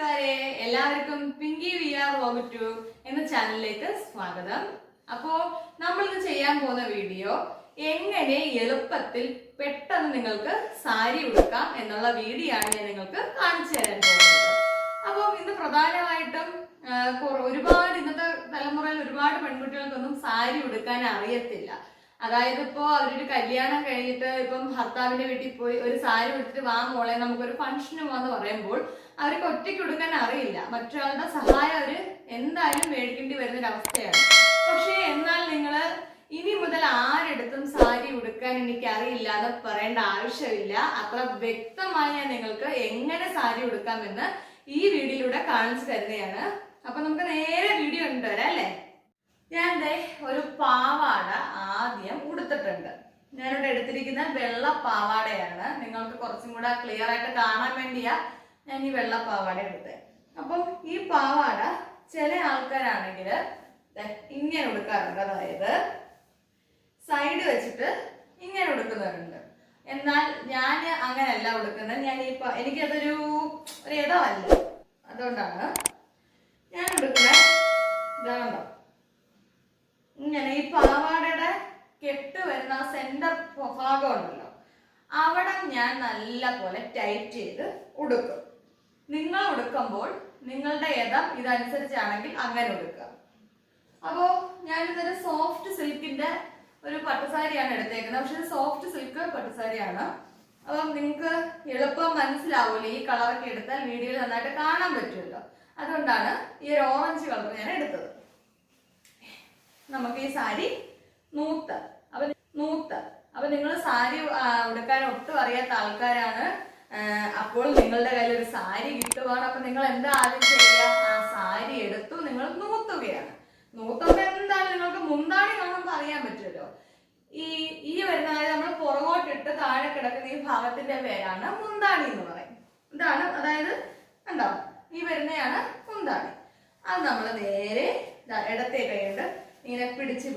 കൂട്ടുകാരെ എല്ലാവർക്കും Pinky V R vlog 2 എന്ന ചാനലിലേക്ക് സ്വാഗതം. അപ്പോൾ നമ്മൾ ഇന്ന് ചെയ്യാൻ പോകുന്ന വീഡിയോ എങ്ങനെ എളുപ്പത്തിൽ പെട്ടെന്ന് നിങ്ങൾക്ക് സാരി ഉടുക്കാം എന്നുള്ള വീഡിയോ ആണ് ഞാൻ നിങ്ങൾക്ക് കാണിച്ചു തരാൻ പോകുന്നത്. അപ്പോൾ ഇന്ന് പ്രധാനമായിട്ടും ഒരുപാട് ഇന്നത്തെ തലമുറയിൽ ഒരുപാട് പെൺകുട്ടികൾക്കൊന്നും സാരി ഉടുക്കാൻ അറിയത്തില്ല. അതായത് ഇപ്പോൾ അവരൊരു കല്യാണം കഴിഞ്ഞിട്ട് ഇപ്പം ഭർത്താവിന്റെ വീട്ടിൽ പോയി ഒരു സാരി ഉടുത്തിട്ട് വാ മോളെ നമുക്കൊരു ഫംഗ്ഷന് പോകാന്ന് പറയുമ്പോൾ അവർക്ക് ഒറ്റയ്ക്ക് ഉടുക്കാൻ അറിയില്ല. മറ്റൊരാളുടെ സഹായം അവര് എന്തായാലും മേടിക്കേണ്ടി വരുന്നൊരവസ്ഥയാണ്. പക്ഷേ എന്നാൽ നിങ്ങൾ ഇനി മുതൽ ആരെടുത്തും സാരി ഉടുക്കാൻ എനിക്ക് അറിയില്ല എന്ന് പറയേണ്ട ആവശ്യമില്ല. അത്ര വ്യക്തമായി ഞാൻ നിങ്ങൾക്ക് എങ്ങനെ സാരി ഉടുക്കാമെന്ന് ഈ വീഡിയോയിലൂടെ കാണിച്ചു തരുന്നതാണ്. അപ്പൊ നമുക്ക് നേരെ വീഡിയോ കൊണ്ടുവരാം അല്ലേ. ഞാൻ ഒരു പാവാട ആദ്യം ഉടുത്തിട്ടുണ്ട്. ഞാനിവിടെ എടുത്തിരിക്കുന്ന വെള്ള പാവാടയാണ്. നിങ്ങൾക്ക് കുറച്ചും കൂടെ ക്ലിയർ ആയിട്ട് കാണാൻ വേണ്ടിയാ ഞാൻ ഈ വെള്ള പാവാട എടുത്തത്. അപ്പം ഈ പാവാട ചില ആൾക്കാരാണെങ്കിൽ ഇങ്ങനെ ഉടുക്കാറുണ്ട്. അതായത് സൈഡ് വെച്ചിട്ട് ഇങ്ങനെ ഉടുക്കുന്നവരുണ്ട്. എന്നാൽ ഞാൻ അങ്ങനെയല്ല ഉടുക്കുന്നത്. ഞാൻ എനിക്കതൊരു ഇടമല്ല. അതുകൊണ്ടാണ് ഞാൻ ഉടുക്കുന്നത് ഇതാണോ ഇങ്ങനെ. ഈ പാവാടയുടെ കെട്ട് വരുന്ന സെന്റർ ഭാഗം ഉണ്ടല്ലോ, അവിടെ ഞാൻ നല്ല പോലെ ടൈറ്റ് ചെയ്ത് ഉടുക്കും. നിങ്ങൾ ഉടുക്കുമ്പോൾ നിങ്ങളുടെ ഇടം ഇതനുസരിച്ചാണെങ്കിൽ അങ്ങനെ ഉടുക്കുക. അപ്പോൾ ഞാനിതൊരു സോഫ്റ്റ് സിൽക്കിന്റെ ഒരു പട്ടുസാരിയാണ് എടുത്തേക്കുന്നത്. പക്ഷെ ഇത് സോഫ്റ്റ് സിൽക്ക് പട്ടുസാരിയാണ്. അപ്പം നിങ്ങൾക്ക് എളുപ്പം മനസ്സിലാവൂല്ലോ. ഈ കളറൊക്കെ എടുത്താൽ വീഡിയോയിൽ നന്നായിട്ട് കാണാൻ പറ്റുമല്ലോ. അതുകൊണ്ടാണ് ഈ ഒരു ഓറഞ്ച് കളർ ഞാൻ എടുത്തത്. നമുക്ക് ഈ സാരി നൂത്ത് അപ്പൊ നിങ്ങൾ സാരി ഉടുക്കാൻ ഒട്ടും അറിയാത്ത ആൾക്കാരാണ്. അപ്പോൾ നിങ്ങളുടെ കയ്യിൽ ഒരു സാരി കിട്ടുവാണ്. അപ്പൊ നിങ്ങൾ എന്താ ആദ്യം ചെയ്യുക? ആ സാരി എടുത്തു നിങ്ങൾ നൂത്തുകയാണ്. നൂത്തുമ്പോ എന്താണ് നിങ്ങൾക്ക് മുന്താണി കാണുമ്പോൾ അറിയാൻ പറ്റുമല്ലോ. ഈ വരുന്ന, അതായത് നമ്മൾ പുറകോട്ടിട്ട് താഴെ കിടക്കുന്ന ഈ ഭാഗത്തിന്റെ പേരാണ് മുന്താണി എന്ന് പറയും. ഇതാണ്, അതായത് കണ്ടോ, ഈ വരുന്നതാണ് മുന്താണി. അത് നമ്മൾ നേരെ ഇടത്തെ കൈയുണ്ട് ഇങ്ങനെ പിടിച്ച്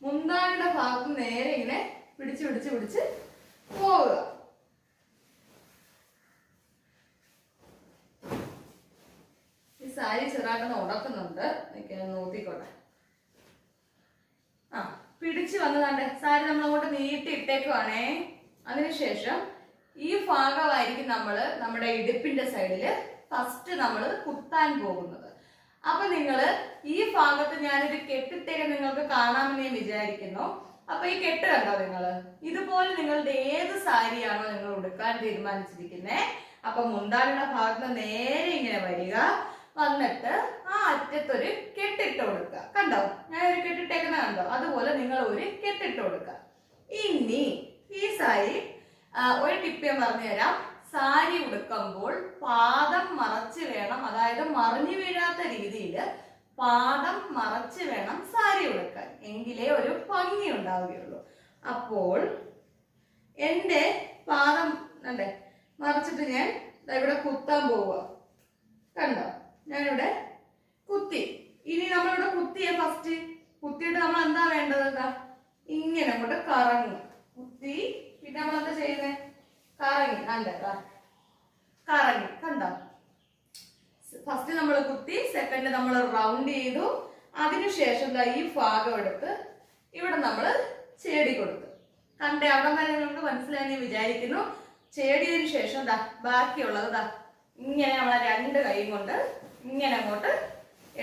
മുന്താണിയുടെ ഭാഗത്ത് നേരെ ഇങ്ങനെ പിടിച്ച് പോവുക. ഈ സാരി ചെറുതായിട്ടൊന്ന് ഉടക്കുന്നുണ്ട്. നോക്കിക്കോട്ടെ. പിടിച്ചു വന്നതാണ്ട് സാരി നമ്മൾ അങ്ങോട്ട് നീട്ടി ഇട്ടേക്കുവാണേ. അതിനുശേഷം ഈ ഭാഗമായിരിക്കും നമ്മുടെ ഇടുപ്പിന്റെ സൈഡില് ഫസ്റ്റ് നമ്മൾ കുത്താൻ പോകുന്നത്. അപ്പൊ നിങ്ങള് ഈ ഭാഗത്ത് ഞാനൊരു കെട്ടിട്ടേക്ക് നിങ്ങൾക്ക് കാണാമെന്ന് ഞാൻ വിചാരിക്കുന്നു. അപ്പൊ ഈ കെട്ട് കണ്ടോ നിങ്ങള്? ഇതുപോലെ നിങ്ങളുടെ ഏത് സാരിയാണോ നിങ്ങൾ ഉടുക്കാൻ തീരുമാനിച്ചിരിക്കുന്നത്, അപ്പൊ മുന്താണിയുടെ ഭാഗത്ത് നേരെ ഇങ്ങനെ വരിക. വന്നിട്ട് ആ അറ്റത്തൊരു കെട്ടിട്ട് കൊടുക്കുക. കണ്ടോ, ഞാൻ ഒരു കെട്ടിട്ടേക്കുന്ന കണ്ടോ? അതുപോലെ നിങ്ങൾ ഒരു കെട്ടിട്ട് കൊടുക്കുക. ഇനി ഈ സാരി ഒരു ടിപ്പ് ഞാൻ പറഞ്ഞു തരാം. സാരി ഉടുക്കുമ്പോൾ പാദം മറച്ച് വേണം, അതായത് മറിഞ്ഞു വീഴാത്ത രീതിയിൽ പാദം മറച്ച് വേണം സാരി ഉടുക്കാൻ. എങ്കിലേ ഒരു ഭംഗി ഉണ്ടാവുകയുള്ളൂ. അപ്പോൾ എൻ്റെ പാദം മറച്ചിട്ട് ഞാൻ ഇവിടെ കുത്താൻ പോവുക. കണ്ടോ, ഞാനിവിടെ കുത്തി. ഇനി നമ്മളിവിടെ കുത്തിയ ഫസ്റ്റ് കുത്തിയിട്ട് നമ്മൾ എന്താ വേണ്ടത്? ഇങ്ങനെ അങ്ങോട്ട് കറങ്ങി കുത്തി. പിന്നെ നമ്മൾ എന്താ ചെയ്യുന്നത്? കറങ്ങി കണ്ടോ? ഫസ്റ്റ് നമ്മൾ കുത്തി, സെക്കൻഡ് നമ്മൾ റൗണ്ട് ചെയ്തു. അതിനുശേഷം ഈ ഭാഗം എടുത്ത് ഇവിടെ നമ്മൾ ചേടി കൊടുത്തു. കണ്ടേ, അവിടെ വരെ നിങ്ങൾക്ക് മനസ്സിലായി വിചാരിക്കുന്നു. ചേടിയതിനു ശേഷം ബാക്കിയുള്ളത് ഇങ്ങനെ നമ്മളെ രണ്ട് കൈ കൊണ്ട് ഇങ്ങനെ അങ്ങോട്ട്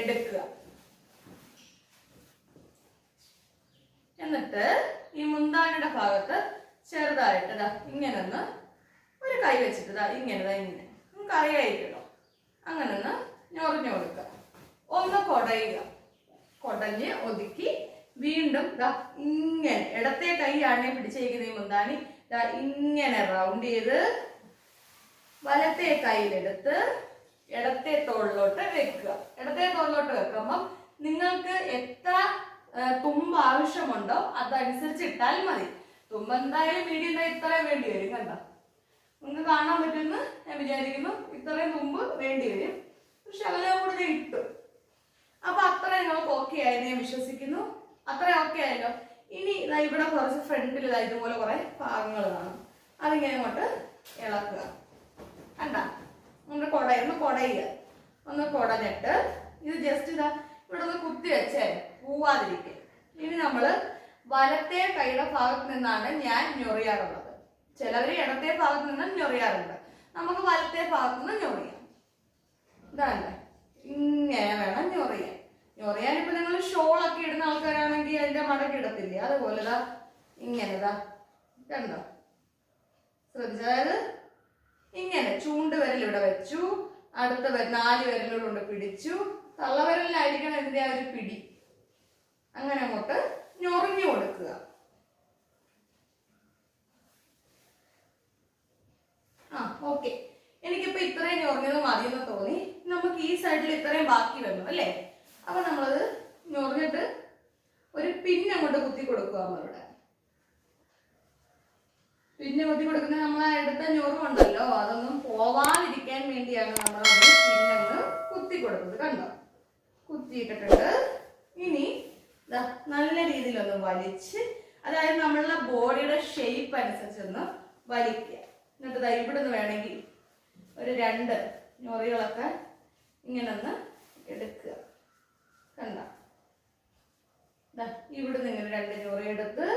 എടുക്കുക. എന്നിട്ട് ഈ മുന്താണിയുടെ ഭാഗത്ത് ചെറുതായിട്ട് ഇങ്ങനെ ഒന്ന് ഒരു കൈ വെച്ചിട്ട് ഇങ്ങനെ നമുക്ക് അറിയായിരിക്കല്ലോ, അങ്ങനെ ഒന്ന് ഞൊറിഞ്ഞു കൊടുക്കുക. ഒന്ന് കൊടഞ്ഞ് ഒതുക്കി വീണ്ടും ഇങ്ങനെ ഇടത്തെ കൈയാണ് പിടിച്ചേക്കുന്ന ഈ മുന്താണി. ഇങ്ങനെ റൗണ്ട് ചെയ്ത് വലത്തെ കൈയിലെടുത്ത് ഇടത്തെ തോളിലോട്ട് വെക്കുക. ഇടത്തെ തോളിലോട്ട് വെക്കുമ്പം നിങ്ങൾക്ക് എത്ര തുമ്പ് ആവശ്യമുണ്ടോ അതനുസരിച്ച് ഇട്ടാൽ മതി. തുമ്പ് എന്തായാലും മീഡിയം ഇത്രയും വേണ്ടി വരും. കണ്ടോ, നിങ്ങൾക്ക് കാണാൻ പറ്റുമെന്ന് ഞാൻ വിചാരിക്കുന്നു. ഇത്രയും തുമ്പ് വേണ്ടി വരും. പക്ഷെ അതെല്ലാം കൂടെ ഇട്ടു. അപ്പൊ അത്ര നിങ്ങൾക്ക് ഓക്കെ ആയെന്ന് ഞാൻ വിശ്വസിക്കുന്നു. അത്ര ഓക്കെ ആയല്ലോ. ഇനി ഇവിടെ കുറച്ച് ഫ്രണ്ടിൽ ഇതുപോലെ കുറെ ഭാഗങ്ങൾ കാണും. അതിങ്ങനെ അങ്ങോട്ട് ഇളക്കുക. കണ്ട ഒന്ന് കുടയുക, ഒന്ന് കുടഞ്ഞിട്ട് ഇത് ജസ്റ്റ് ഇതാ ഇവിടെ ഒന്ന് കുത്തി വെച്ചേ പോവാതിരിക്കും. ഇനി നമ്മള് വലത്തെ കൈയുടെ ഭാഗത്ത് നിന്നാണ് ഞാൻ ഞൊറിയാറുള്ളത്. ചിലവര് ഇടത്തെ ഭാഗത്ത് നിന്ന് ഞൊറിയാറുണ്ട്. നമുക്ക് വലത്തെ ഭാഗത്ത് നിന്ന് ഞൊറിയാം. ഇതാണ്ട് ഇങ്ങനെ വേണം ഞൊറിയാൻ. ഇപ്പൊ നിങ്ങൾ ഷോളൊക്കെ ഇടുന്ന ആൾക്കാരാണെങ്കിൽ അതിന്റെ മടക്കി ഇടത്തില്ലേ, അതുപോലെ ഇതാ ഇങ്ങനെതാ കണ്ടോ, ശ്രദ്ധിച്ചു. അതായത് ഇങ്ങനെ ചൂണ്ട് വിരൽ ഇവിടെ വെച്ചു, അടുത്ത 4 വിരലുകൊണ്ട് പിടിച്ചു, തള്ളവിരലിലായിരിക്കണം ഇതിന്റെ ആ ഒരു പിടി. അങ്ങനെ അങ്ങോട്ട് ഞൊറിഞ്ഞു കൊടുക്കുക. ഓക്കെ, എനിക്കിപ്പോ ഇത്രയും ഞൊറിഞ്ഞത് മതിയെന്ന് തോന്നി. നമുക്ക് ഈ സൈഡിൽ ഇത്രയും ബാക്കി വന്നു അല്ലേ? അപ്പൊ നമ്മളത് ഞൊറിഞ്ഞിട്ട് ഒരു പിന്നങ്ങോട്ട് കുത്തി കൊടുക്കുക. നമ്മളിവിടെ പിന്നെ കുത്തി കൊടുക്കുന്ന നമ്മളെ എടുത്ത ഞൊറുണ്ടല്ലോ, അതൊന്നും പോവാതിരിക്കാൻ വേണ്ടിയാണ് നമ്മൾ പിന്നങ്ങ് കുത്തി കൊടുത്തത്. കണ്ടോ, കുത്തിയിട്ടിട്ടുണ്ട്. ഇനി നല്ല രീതിയിലൊന്ന് വലിച്ച്, അതായത് നമ്മളുടെ ബോഡിയുടെ ഷേപ്പ് അനുസരിച്ചൊന്ന് വലിക്കുക. എന്നിട്ട് ഇവിടെ നിന്ന് വേണമെങ്കിൽ ഒരു 2 ഞൊറികളൊക്കെ ഇങ്ങനെ ഒന്ന് എടുക്കുക. കണ്ട, ഇവിടുന്ന് ഇങ്ങനെ 2 ഞൊറി എടുത്ത്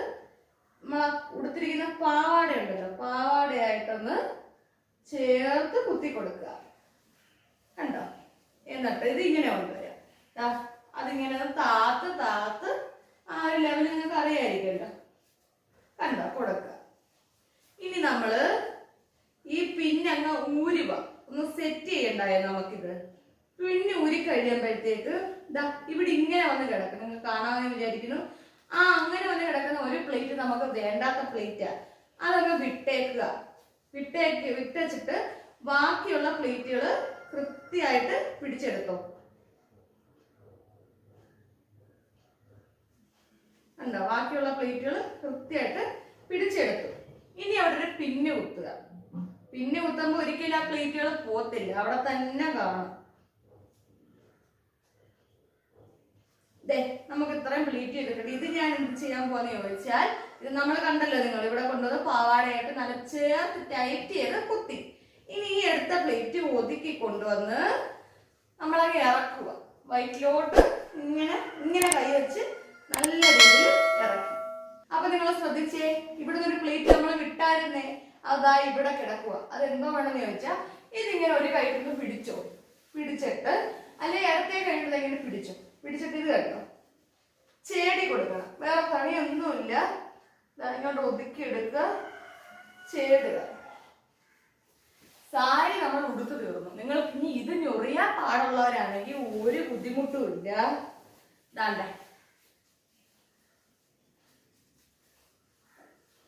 നമ്മളെ ഉടുത്തിരിക്കുന്ന പാവാട ഉണ്ടല്ലോ, പാവാടയായിട്ടൊന്ന് ചേർത്ത് കുത്തി കൊടുക്കുക. കണ്ടോ, എന്നിട്ട് ഇത് ഇങ്ങനെ കൊണ്ടുവരാം. അതിങ്ങനെ താത്ത് ആ ഒരു ലെവൽ നിങ്ങൾക്ക് അറിയായിരിക്കുമല്ലോ. കണ്ടോ, കൊടുക്കുക. ഇനി നമ്മള് ഈ പിന്നങ്ങ് ഊരുക, ഒന്ന് സെറ്റ് ചെയ്യണ്ടായോ നമുക്കിത്. പിന്നെ ഊരി കഴിയുമ്പോഴത്തേക്ക് ഇവിടെ ഇങ്ങനെ വന്ന് കിടക്കും. നിങ്ങൾ കാണാമെന്ന് വിചാരിക്കുന്നു. അങ്ങനെ വന്ന് കിടക്കുന്ന ഒരു പ്ലേറ്റ് നമുക്ക് വേണ്ടാത്ത പ്ലേറ്റാ, അതങ്ങ് വിട്ടേച്ചിട്ട് ബാക്കിയുള്ള പ്ലേറ്റുകൾ കൃത്യമായിട്ട് പിടിച്ചെടുത്തോ. കണ്ടോ, ബാക്കിയുള്ള പ്ലേറ്റുകൾ കൃത്യമായിട്ട് പിടിച്ചെടുത്തു. ഇനി അവിടെ ഒരു പിന്ന് കുത്തുക. പിന്ന് കുത്തുമ്പോൾ ഒരിക്കലും ആ പ്ലേറ്റുകൾ പോത്തില്ല, അവിടെ തന്നെ കാണും. നമുക്ക് ഇത്രയും പ്ലേറ്റ് ചെയ്തിട്ടുണ്ട്. ഇത് ഞാൻ എന്ത് ചെയ്യാൻ പോന്ന് ചോദിച്ചാൽ, ഇത് നമ്മൾ കണ്ടല്ലോ, നിങ്ങൾ ഇവിടെ കൊണ്ടുവന്ന് പാവാടയായിട്ട് നല്ല ചേർത്ത് ടൈറ്റ് ചെയ്ത് കുത്തി. ഇനി ഈ എടുത്ത പ്ലേറ്റ് ഒതുക്കി കൊണ്ടുവന്ന് നമ്മളങ്ങ് ഇറക്കുക. വയറ്റിലോട്ട് ഇങ്ങനെ കൈ വെച്ച് നല്ല രീതിയിൽ ഇറക്കി. അപ്പൊ നിങ്ങൾ ശ്രദ്ധിച്ചേ, ഇവിടുന്ന് ഒരു പ്ലേറ്റ് നമ്മൾ വിട്ടായിരുന്നേ, അതാ ഇവിടെ കിടക്കുക. അതെന്തോ വേണമെന്ന് ചോദിച്ചാൽ, ഇതിങ്ങനെ ഒരു കൈകൊണ്ട് പിടിച്ചിട്ട് അല്ലെ ഇടത്തെ കൈകൊണ്ട് ഇങ്ങനെ പിടിച്ചിട്ട് ഇത് കേട്ടോ ചേടി കൊടുക്കണം. വേറെ പണിയൊന്നുമില്ല. ഇങ്ങോട്ട് ഒതുക്കി എടുക്കുക, ചേടുക. സാരി നമ്മൾ ഉടുത്തു തീർന്നു. നിങ്ങൾക്ക് ഇനി ഇത് ഞൊറിയാൻ പാടുള്ളവരാണെങ്കിൽ ഒരു ബുദ്ധിമുട്ടും ഇല്ല. ദാണ്ടേ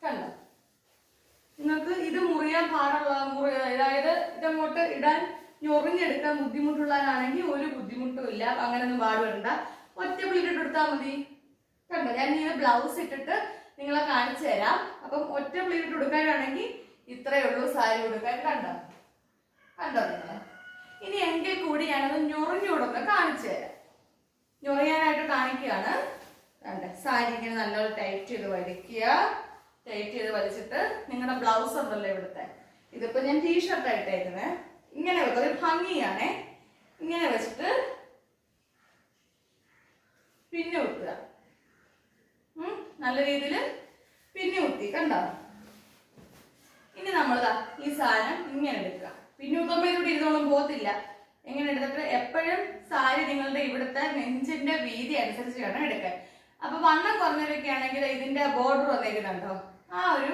കണ്ടോ, നിങ്ങൾക്ക് ഇത് മുറിയാൻ അതായത് ഇതങ്ങോട്ട് ഇടാൻ ഞൊറിഞ്ഞെടുക്കാൻ ബുദ്ധിമുട്ടുള്ളവരാണെങ്കിൽ ഒരു ബുദ്ധിമുട്ടും ഇല്ല. അങ്ങനെയൊന്നും പാടുവരണ്ട, ഒറ്റ പ്ലേറ്റ് എടുത്താൽ മതി. കണ്ടോ, ഞാൻ ഈ ബ്ലൗസ് ഇട്ടിട്ട് നിങ്ങളെ കാണിച്ചു തരാം. അപ്പം ഒറ്റ പ്ലേറ്റ് എടുക്കാനാണെങ്കിൽ ഇത്രയേ ഉള്ളൂ സാരി ഉടുക്കാൻ. കണ്ടോ നിങ്ങൾ. ഇനി എങ്കിൽ കൂടി ഞാനത് ഞൊറിഞ്ഞുകൊടുക്കാൻ കാണിച്ചു തരാം. ഞൊറിയാനായിട്ട് കാണിക്കുകയാണ്. കണ്ടേ, സാരി ഇങ്ങനെ നല്ലോണം ടൈറ്റ് ചെയ്ത് വലിച്ചിട്ട് നിങ്ങളുടെ ബ്ലൗസ് ഉണ്ടല്ലോ ഇവിടുത്തെ, ഇതിപ്പോ ഞാൻ ടീഷർട്ട് ആയിട്ടേക്കുന്നേ, ഇങ്ങനെ വെക്കുക. ഒരു ഭംഗിയാണേ. ഇങ്ങനെ വെച്ചിട്ട് പിന്നെ കുത്തുക. നല്ല രീതിയിൽ പിന്നെ കുത്തി. കണ്ടോ, ഇനി നമ്മളിതാ ഈ സാധനം ഇങ്ങനെ എടുക്കുക. പിന്നെ കുത്തുമ്പോൾ ഇവിടെ ഇരുന്നോളം പോകത്തില്ല. എങ്ങനെ എടുത്തിട്ട് എപ്പോഴും സാരി നിങ്ങളുടെ ഇവിടുത്തെ നെഞ്ചിന്റെ വീതി അനുസരിച്ച് വേണം എടുക്കാൻ. അപ്പൊ വണ്ണം കുറഞ്ഞവരൊക്കെ ആണെങ്കിൽ ഇതിന്റെ ബോർഡർ വന്നേക്കുന്നുണ്ടോ, ആ ഒരു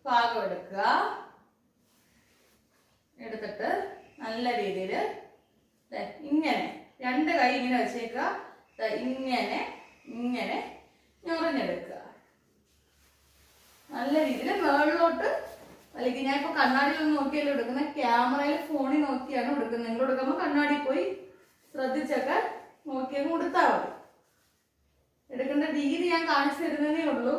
ഭാഗം എടുക്കുക. എടുത്തിട്ട് നല്ല രീതിയിൽ ഇങ്ങനെ 2 കൈ ഇങ്ങനെ വെച്ചേക്കുക. ഇങ്ങനെ ഞൊറിഞ്ഞെടുക്കുക. നല്ല രീതിയിൽ മുകളിലോട്ട് അല്ലെങ്കിൽ ഞാൻ ഇപ്പൊ കണ്ണാടിയിൽ നോക്കിയല്ലോ എടുക്കുന്നത്, ക്യാമറയിൽ ഫോണിൽ നോക്കിയാണ് എടുക്കുന്നത്. നിങ്ങൾ എടുക്കുമ്പോൾ കണ്ണാടി പോയി ശ്രദ്ധിച്ചൊക്കെ നോക്കിയൊക്കെ കൊടുത്താൽ മതി. എടുക്കേണ്ട രീതി ഞാൻ കാണിച്ചു തരുന്നതേ ഉള്ളൂ.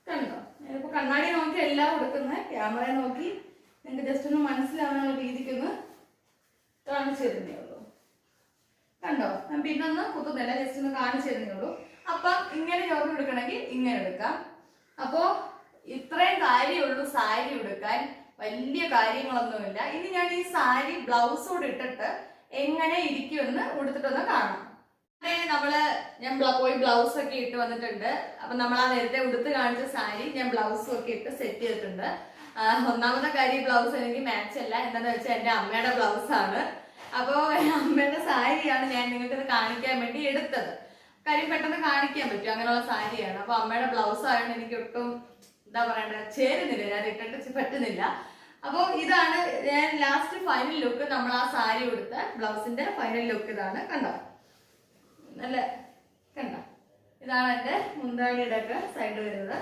കണ്ടോ, ഞാനിപ്പോ കണ്ണാടി നോക്കി എല്ലാം കൊടുക്കുന്നത്, ക്യാമറ നോക്കി നിങ്ങൾക്ക് ജസ്റ്റ് ഒന്ന് മനസ്സിലാവുന്ന രീതിക്കൊന്ന് കാണിച്ചു തരുന്നേ ഉള്ളൂ. കണ്ടോ? ഞാൻ പിന്നെ ഒന്നും കുത്തുന്നില്ല, ജസ്റ്റ് ഒന്ന് കാണിച്ചു തരുന്നുള്ളൂ. അപ്പം ഇങ്ങനെ ചോർന്ന് എടുക്കണമെങ്കിൽ ഇങ്ങനെ എടുക്കാം. അപ്പോ ഇത്രയും കാര്യമുള്ളൂ സാരി എടുക്കാൻ, വലിയ കാര്യങ്ങളൊന്നുമില്ല. ഇനി ഞാൻ ഈ സാരി ബ്ലൗസ് കൂടെ ഇട്ടിട്ട് എങ്ങനെ ഇരിക്കുമെന്ന് ഉടുത്തിട്ടൊന്ന് കാണാം. ഞാൻ പോയി ബ്ലൗസ് ഒക്കെ ഇട്ട് വന്നിട്ടുണ്ട്. അപ്പൊ നമ്മൾ ആ നേരത്തെ ഉടുത്ത് കാണിച്ച സാരി ഞാൻ ബ്ലൗസും ഒക്കെ ഇട്ട് സെറ്റ് ചെയ്തിട്ടുണ്ട്. ഒന്നാമത്തെ കാര്യം ബ്ലൗസ് എനിക്ക് മാച്ച് അല്ല, എന്താന്ന് വെച്ചാൽ എന്റെ അമ്മയുടെ ബ്ലൗസ് ആണ്. അപ്പോ അമ്മയുടെ സാരിയാണ് ഞാൻ നിങ്ങൾക്ക് ഇത് കാണിക്കാൻ വേണ്ടി എടുത്തത്. കാര്യം പെട്ടെന്ന് കാണിക്കാൻ പറ്റും, അങ്ങനെയുള്ള സാരിയാണ്. അപ്പൊ അമ്മയുടെ ബ്ലൗസ് ആയതുകൊണ്ട് എനിക്ക് ഒട്ടും എന്താ പറയണ്ട ചേരുന്നില്ല, ഞാൻ ഇട്ടിട്ട് പറ്റുന്നില്ല. അപ്പൊ ഇതാണ് ഞാൻ ലാസ്റ്റ് ഫൈനൽ ലുക്ക്. നമ്മൾ ആ സാരി ഉടുത്ത ബ്ലൗസിന്റെ ഫൈനൽ ലുക്ക് ഇതാണ്. കണ്ടോ? നല്ല കണ്ടോ? ഇതാണ് എന്റെ മുന്താണിയുടെ ഒക്കെ സൈഡ് വരുന്നത്.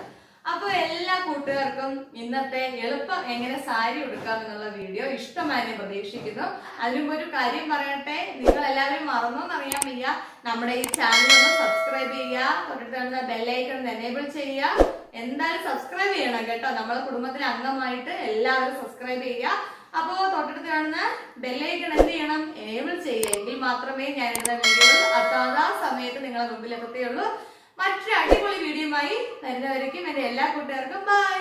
അപ്പൊ എല്ലാ കൂട്ടുകാർക്കും ഇന്നത്തെ എളുപ്പം എങ്ങനെ സാരി ഉടുക്കാം എന്നുള്ള വീഡിയോ ഇഷ്ടമായി പ്രതീക്ഷിക്കുന്നു. അതിനും ഒരു കാര്യം പറയട്ടെ, നിങ്ങൾ എല്ലാവരും മറന്നോന്നറിയാൻ വയ്യ, നമ്മുടെ ഈ ചാനൽ ഒന്ന് സബ്സ്ക്രൈബ് ചെയ്യുക, തൊട്ടടുത്ത് ബെല്ലൈക്കൺ എനേബിൾ ചെയ്യുക. എന്തായാലും സബ്സ്ക്രൈബ് ചെയ്യണം കേട്ടോ. നമ്മളെ കുടുംബത്തിലെ അംഗമായിട്ട് എല്ലാവരും സബ്സ്ക്രൈബ് ചെയ്യുക. അപ്പോ തൊട്ടടുത്ത് കാണുന്ന ബെല്ലൈക്കൺ എന്ത് ചെയ്യണം? എനേബിൾ ചെയ്യുക. എങ്കിൽ മാത്രമേ ഞാൻ ഇടുന്ന വീഡിയോകൾ അതാ സമയത്ത് നിങ്ങളെ മുമ്പിൽ എത്തത്തുള്ളൂ. മറ്റൊരു അടിപൊളി വീഡിയോയുമായി വരുന്നവരേക്കും എന്റെ എല്ലാ കൂട്ടുകാർക്കും ബൈ.